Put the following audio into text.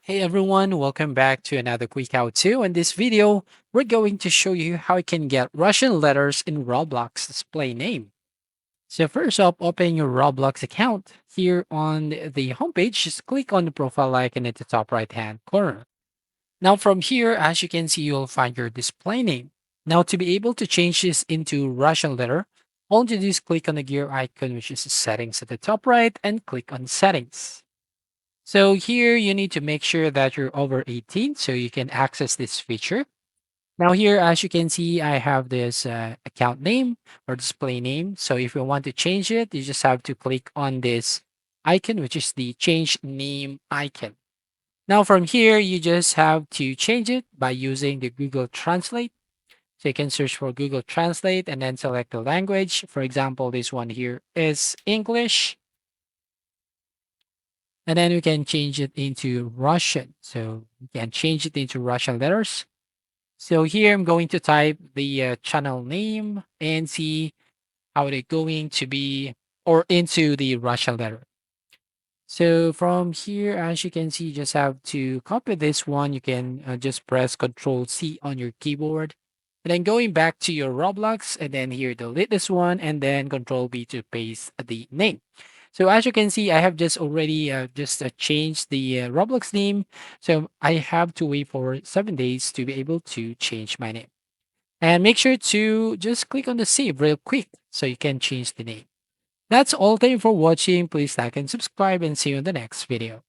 Hey everyone, welcome back to another quick how-to. In this video, we're going to show you how you can get Russian letters in Roblox display name. So first up, open your Roblox account. Here on the homepage, just click on the profile icon at the top right-hand corner. Now from here, as you can see, you'll find your display name. Now to be able to change this into Russian letter, all you do is click on the gear icon, which is the settings at the top right, and click on settings. So here you need to make sure that you're over 18 so you can access this feature. Now here, as you can see, I have this account name or display name. So if you want to change it, you just have to click on this icon, which is the change name icon. Now from here, you just have to change it by using the Google Translate. So you can search for Google Translate and then select the language. For example, this one here is English. And then we can change it into Russian. So we can change it into Russian letters. So here I'm going to type the channel name and see how they're going to be or into the Russian letter. So from here, as you can see, you just have to copy this one. You can just press Control C on your keyboard. And then going back to your Roblox, and then here delete this one, and then Control B to paste the name. So as you can see, I have just already changed the Roblox name. So I have to wait for 7 days to be able to change my name. And make sure to just click on the save real quick so you can change the name. That's all. Thank you for watching. Please like and subscribe and see you in the next video.